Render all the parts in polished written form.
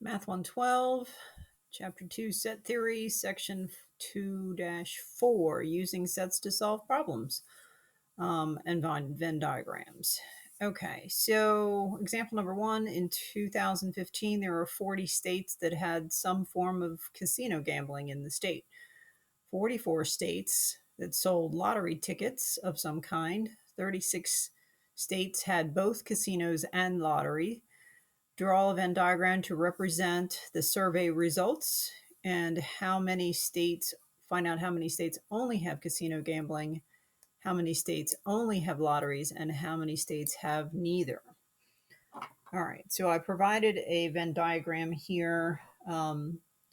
Math 112, Chapter 2, Set Theory, Section 2-4, Using Sets to Solve Problems, and Venn diagrams. Okay, so example number 1, in 2015, there were 40 states that had some form of casino gambling in the state. 44 states that sold lottery tickets of some kind. 36 states had both casinos and lottery. Draw a Venn diagram to represent the survey results and how many states, find out how many states only have casino gambling, how many states only have lotteries, and how many states have neither. All right, so I provided a Venn diagram here,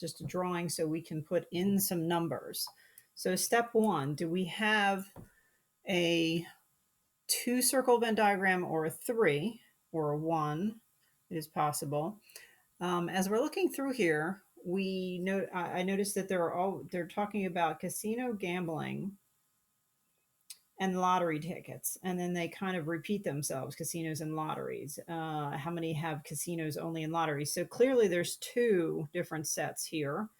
just a drawing so we can put in some numbers. So step 1, do we have a 2-circle Venn diagram or a 3 or a 1? It is possible. As we're looking through here, I noticed that they're talking about casino gambling and lottery tickets, and then they kind of repeat themselves: casinos and lotteries. How many have casinos only and lotteries? So clearly, there's 2 different sets here.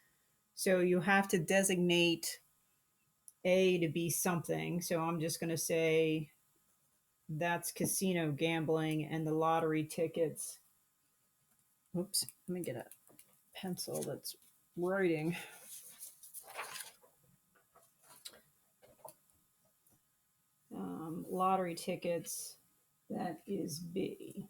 So you have to designate A to be something. So I'm just going to say that's casino gambling, and the lottery tickets. Oops, let me get a pencil that's writing. Lottery tickets, that is B.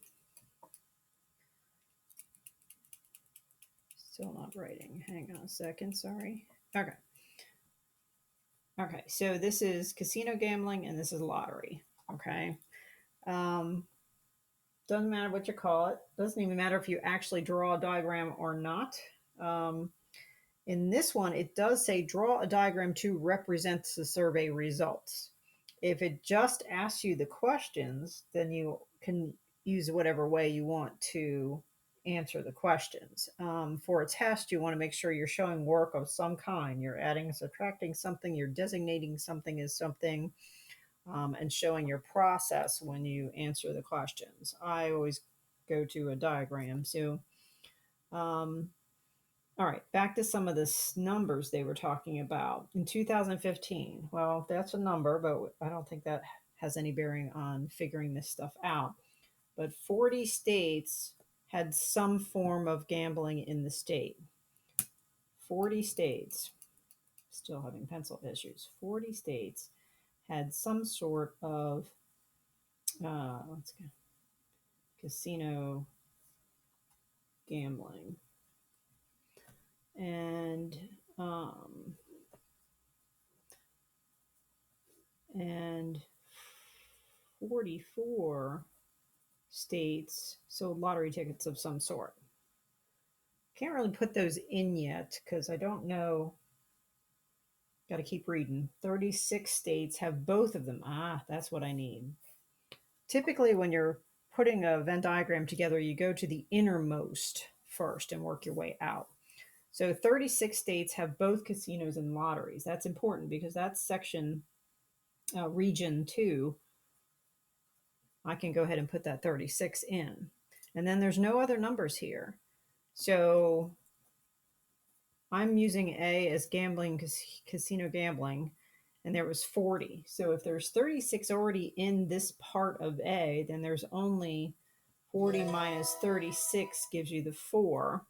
Still not writing. Hang on a second, sorry. Okay. Okay, so this is casino gambling and this is lottery. Okay. Doesn't matter what you call it. Doesn't even matter if you actually draw a diagram or not. In this one, it does say draw a diagram to represent the survey results. If it just asks you the questions, then you can use whatever way you want to answer the questions. For a test, you want to make sure you're showing work of some kind. You're adding, subtracting something, you're designating something as something, and showing your process when you answer the questions. I always go to a diagram. So, all right, back to some of the numbers they were talking about. In 2015, well, that's a number, but I don't think that has any bearing on figuring this stuff out. But 40 states had some form of gambling in the state. 40 states, still having pencil issues, 40 states had some sort of casino gambling. And 44 states sold lottery tickets of some sort. Can't really put those in yet because I don't know. Got to keep reading. 36 states have both of them. That's what I need. Typically, when you're putting a Venn diagram together, you go to the innermost first and work your way out. So 36 states have both casinos and lotteries. That's important because that's section region 2. I can go ahead and put that 36 in. And then there's no other numbers here. So I'm using A as gambling, casino gambling, and there was 40. So if there's 36 already in this part of A, then there's only 40 minus 36 gives you the 4.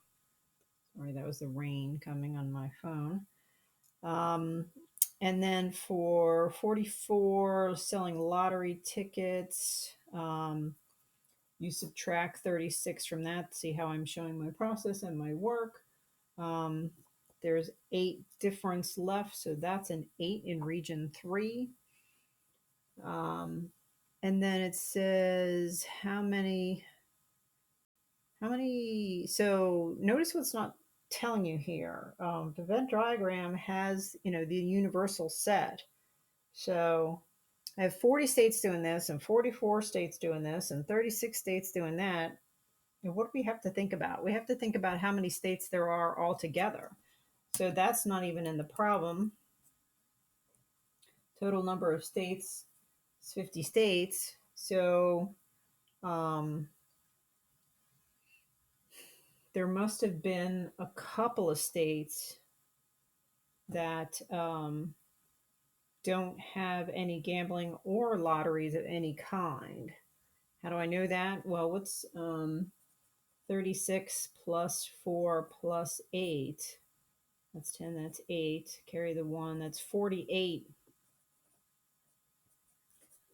Sorry, that was the rain coming on my phone. And then for 44, selling lottery tickets, you subtract 36 from that. See how I'm showing my process and my work. There's 8 difference left, so that's an 8 in region 3. And then it says how many, so notice what's not telling you here. The Venn diagram has, the universal set. So I have 40 states doing this and 44 states doing this and 36 states doing that. And what do we have to think about? We have to think about how many states there are altogether. So that's not even in the problem. Total number of states is 50 states. So there must have been a couple of states that don't have any gambling or lotteries of any kind. How do I know that? Well, what's 36 plus 4 plus 8? That's 10, that's 8. Carry the 1, that's 48.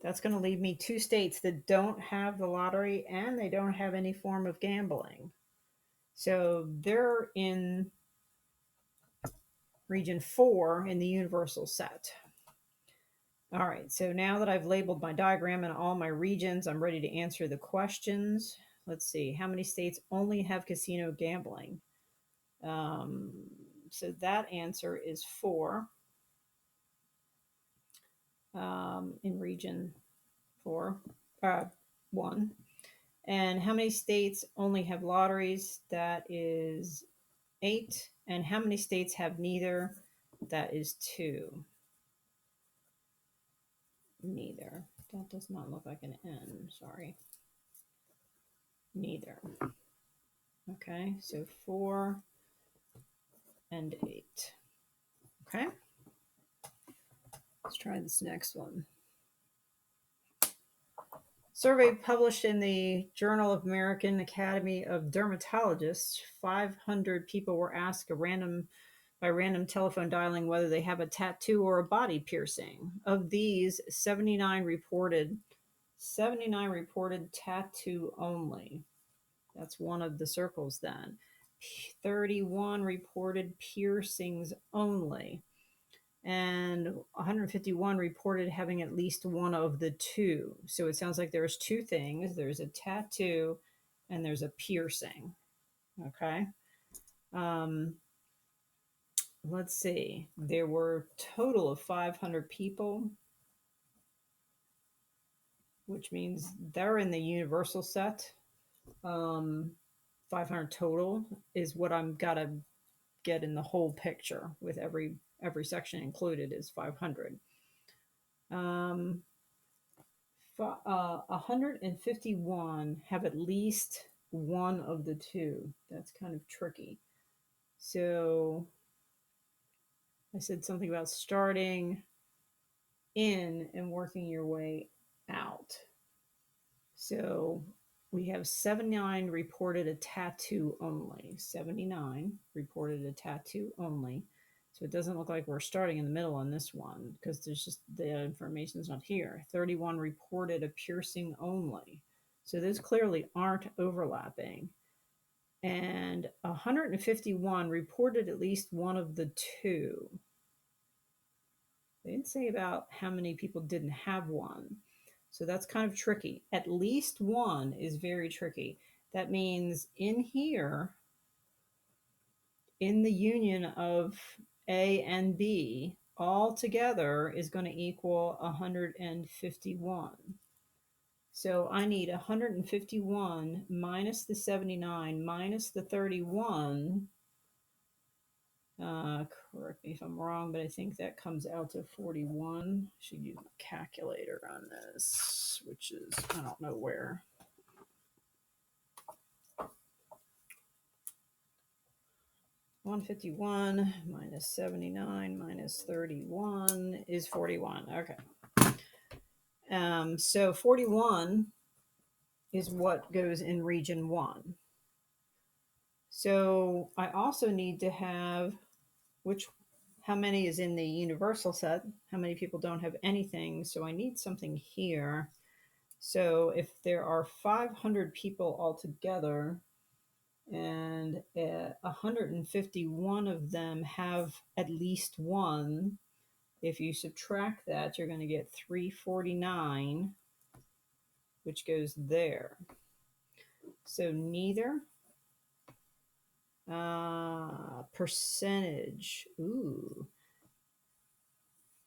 That's going to leave me 2 states that don't have the lottery and they don't have any form of gambling. So they're in region 4 in the universal set. All right, so now that I've labeled my diagram and all my regions, I'm ready to answer the questions. Let's see, how many states only have casino gambling? So that answer is 4 in region 4, 1. And how many states only have lotteries? That is 8. And how many states have neither? That is 2. Neither. That does not look like an N, sorry. Neither. Okay, so 4 and 8. Okay, let's try this next one. Survey published in the Journal of American Academy of Dermatologists, 500 people were asked by random telephone dialing whether they have a tattoo or a body piercing. Of these, 79 reported tattoo only. That's one of the circles then. 31 reported piercings only. And 151 reported having at least one of the two. So it sounds like there's 2 things. There's a tattoo and there's a piercing. Okay. Let's see. There were a total of 500 people, which means they're in the universal set. 500 total is what I'm got to get in the whole picture with every section included is 500. 151 have at least one of the two. That's kind of tricky. So I said something about starting in and working your way out. So we have 79 reported a tattoo only. 79 reported a tattoo only. So it doesn't look like we're starting in the middle on this one because there's just the information is not here. 31 reported a piercing only. So those clearly aren't overlapping. And 151 reported at least one of the two. They didn't say about how many people didn't have one. So that's kind of tricky. At least one is very tricky. That means in here, in the union of A and B, all together is going to equal 151. So I need 151 minus the 79 minus the 31. Correct me if I'm wrong, but I think that comes out to 41. Should use my calculator on this, which is, I don't know where. $151 minus 79 minus 31 is 41. Okay. So 41 is what goes in region 1. So I also need to have how many is in the universal set, how many people don't have anything. So I need something here. So if there are 500 people altogether and 151 of them have at least one, if you subtract that, you're going to get 349, which goes there. So neither. Percentage. Ooh.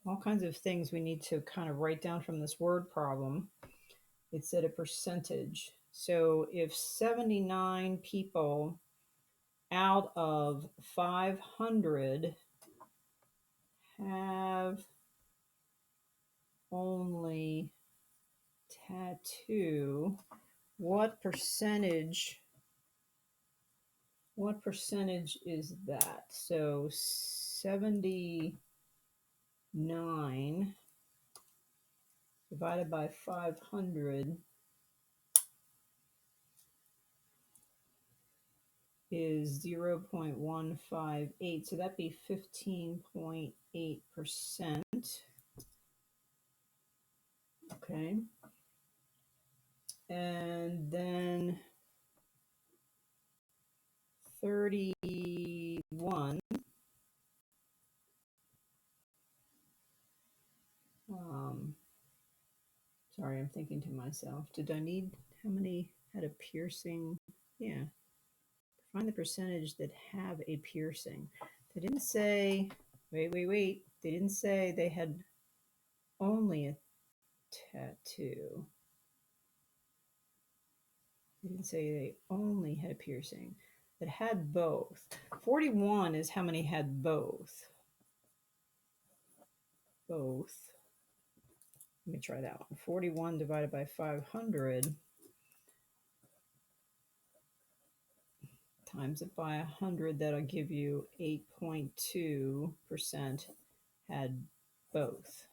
All kinds of things we need to kind of write down from this word problem. It said a percentage. So if 79 people out of 500 have only tattoo, what percentage What percentage is that? So 79 divided by 500 is 0.158. So that'd be 15.8%. Okay. And then 31. Sorry, I'm thinking to myself, did I need, how many had a piercing? Yeah. Find the percentage that have a piercing. They didn't say, wait. They didn't say they had only a tattoo. They didn't say they only had a piercing. That had both. 41 is how many had both. Both. Let me try that one. 41 divided by 500 times it by 100, that'll give you 8.2% had both.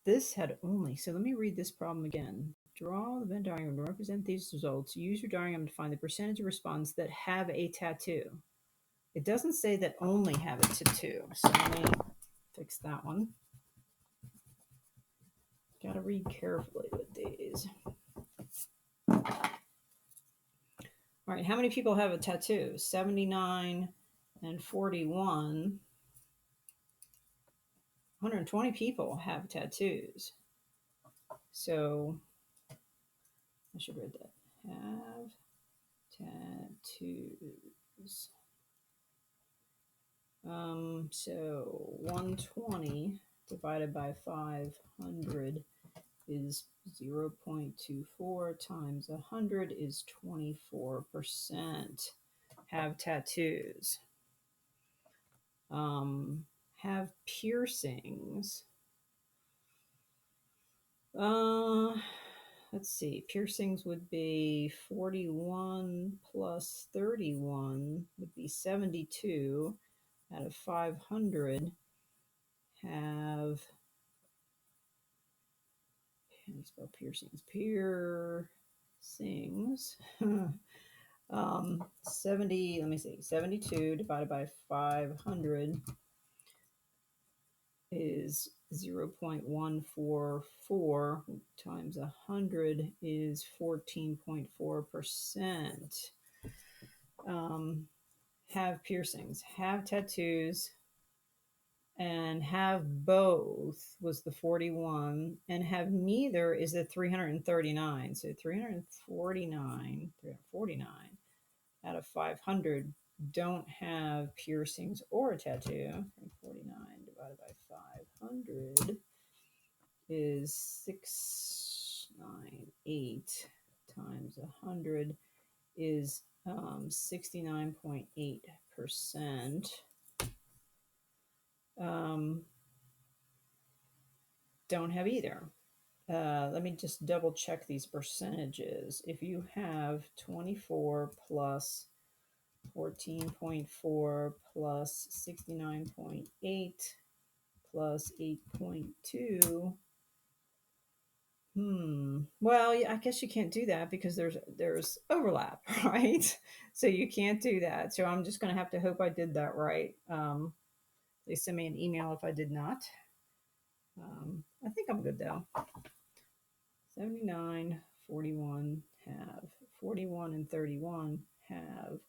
This had only, so let me read this problem again. Draw the Venn diagram to represent these results. Use your diagram to find the percentage of response that have a tattoo. It doesn't say that only have a tattoo, so let me fix that one. Got to read carefully with these. All right, how many people have a tattoo? 79 and 41. 120 people have tattoos. So I should read that. Have tattoos. So 120 divided by 500 is 0.24 times 100 is 24% have tattoos. Have piercings. Let's see. Piercings would be 41 plus 31 would be 72 out of 500 have, how do you spell piercings? Piercings. 70, let me see, 72 divided by 500 is 0.144 times 100 is 14.4%. Have piercings, have tattoos, and have both was the 41, and have neither is the 339. So 349 out of 500 don't have piercings or a tattoo. 349 divided by 500 is 698 times 100 is 69.8%. Don't have either. Let me just double check these percentages. If you have 24 plus 14.4 plus 69.8 plus 8.2. Well, I guess you can't do that because there's overlap, right? So you can't do that. So I'm just going to have to hope I did that right. They send me an email if I did not. I think I'm good though. 79, 41 have, 41 and 31 have,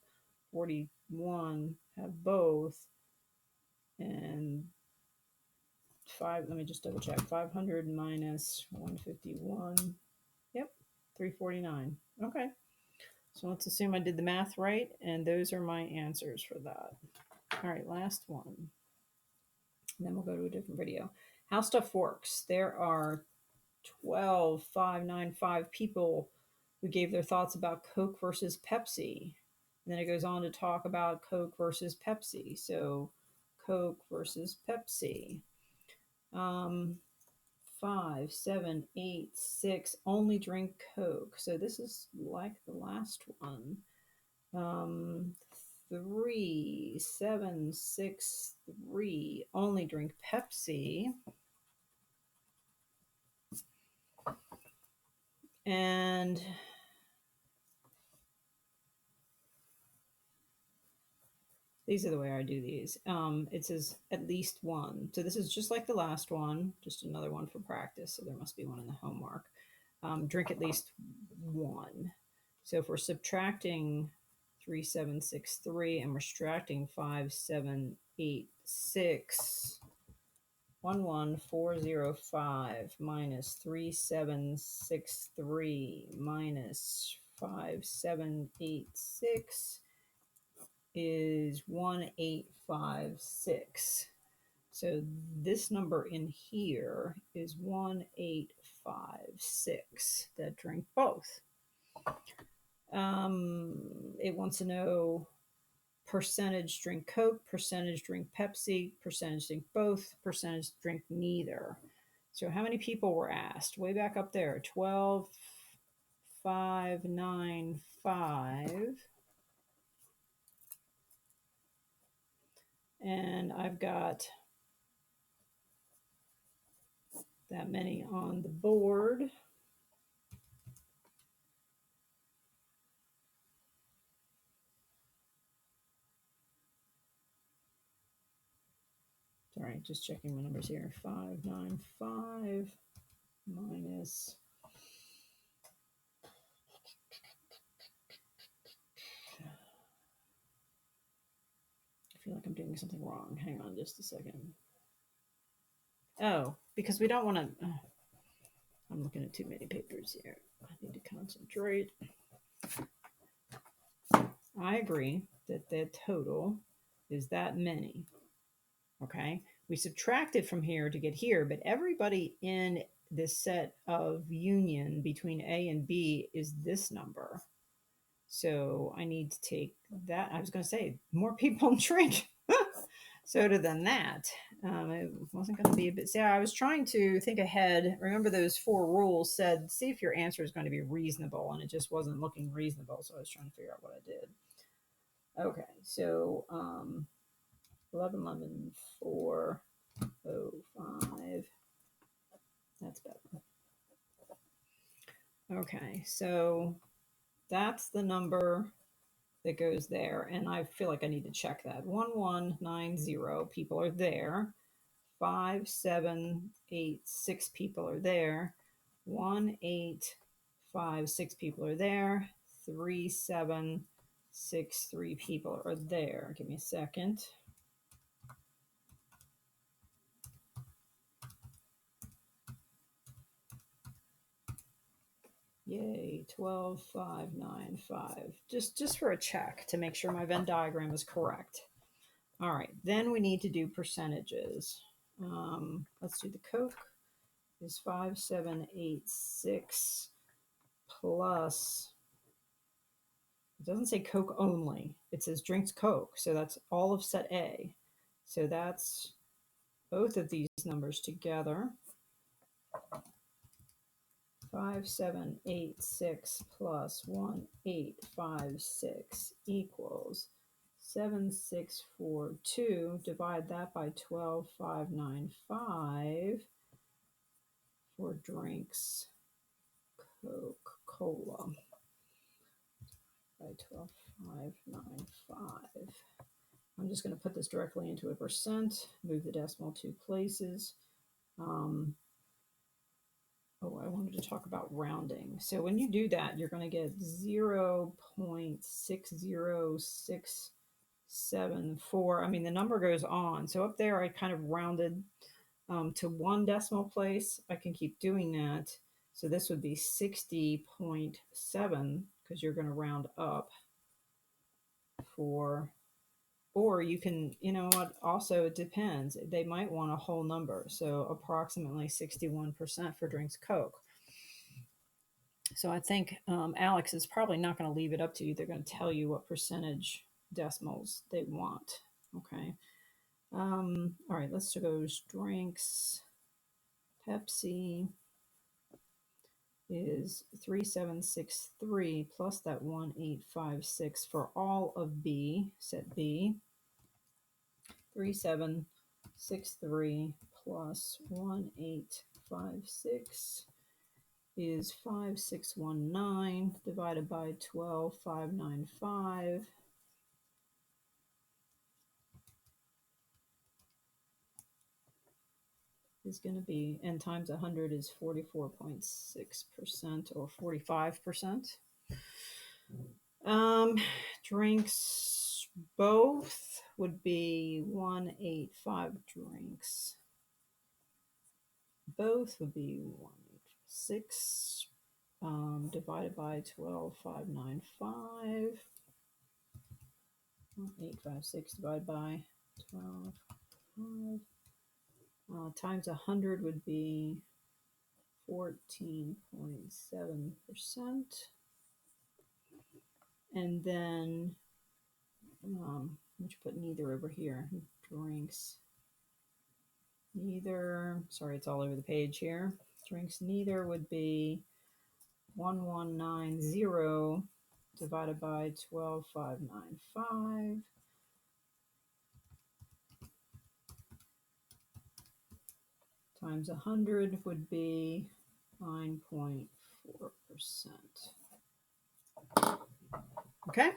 41 have both, and let me just double check. 500 minus 151. Yep, 349. Okay. So let's assume I did the math right, and those are my answers for that. All right, last one. And then we'll go to a different video. How stuff works. There are 12,595 people who gave their thoughts about Coke versus Pepsi. And then it goes on to talk about Coke versus Pepsi. So Coke versus Pepsi. 5, 7, 8, 6 only drink Coke. So this is like the last one. 3, 7, 6, 3 only drink Pepsi. And these are the way I do these. It says at least one. So this is just like the last one, just another one for practice. So there must be one in the homework. Drink at least one. So if we're subtracting 3, 7, 6, 3, and we're subtracting 5, 7, 8, 6, 11405 minus 3763 minus 5786 is 1856. So this number in here is 1856 that drink both. It wants to know percentage drink Coke, percentage drink Pepsi, percentage drink both, percentage drink neither. So how many people were asked? Way back up there, 12, 5, 9, 5. And I've got that many on the board. Sorry, just checking my numbers here. 595 minus. I feel like I'm doing something wrong. Hang on just a second. Oh, because we don't want to. I'm looking at too many papers here. I need to concentrate. I agree that the total is that many. Okay. We subtracted from here to get here, but everybody in this set of union between A and B is this number. So I need to take that. I was going to say more people drink soda than that. It wasn't going to be a bit. I was trying to think ahead. Remember those 4 rules said, see if your answer is going to be reasonable, and it just wasn't looking reasonable. So I was trying to figure out what I did. Okay, so 11, 11, 4, 0, 5. That's better. Okay, so that's the number that goes there, and I feel like I need to check that. 1190 people are there. 5, 7, 8, 6 people are there. 1, 8, 5, 6 people are there. 3, 7, 6, 3 people are there. Give me a second. Yay, 12, 5, 9, 5. Just for a check to make sure my Venn diagram is correct. All right, then we need to do percentages. Let's do the Coke is 5, 7, 8, 6 plus, it doesn't say Coke only. It says drinks Coke. So that's all of set A. So that's both of these numbers together. 5, 7, 8, 6 plus 1, 8, 5, 6 equals 7642. Divide that by 12, 5, 9, 5 for drinks Coca-Cola. By 12, 5, 9, 5. I'm just going to put this directly into a percent, move the decimal 2 places. I wanted to talk about rounding. So when you do that, you're going to get 0.60674. I mean, the number goes on. So up there, I kind of rounded to 1 decimal place. I can keep doing that. So this would be 60.7 because you're going to round up for, or you can, you know what, also it depends. They might want a whole number. So approximately 61% for drinks Coke. So I think Alex is probably not going to leave it up to you. They're going to tell you what percentage decimals they want. Okay. All right, let's go drinks Pepsi is 3763 plus that 1856 for all of B, set B. 3763 plus 1856 is 5619 divided by 12595 is going to be, and times 100 is 44.6% or 45%. Drinks both would be 185 drinks. Both would be 186 divided by 12595. 1856 divided by 12. Times 100 would be 14.7%. And then, let's put neither over here. Drinks neither, sorry, it's all over the page here. Drinks neither would be 1190 divided by 12595. Times 100 would be 9.4%. Okay.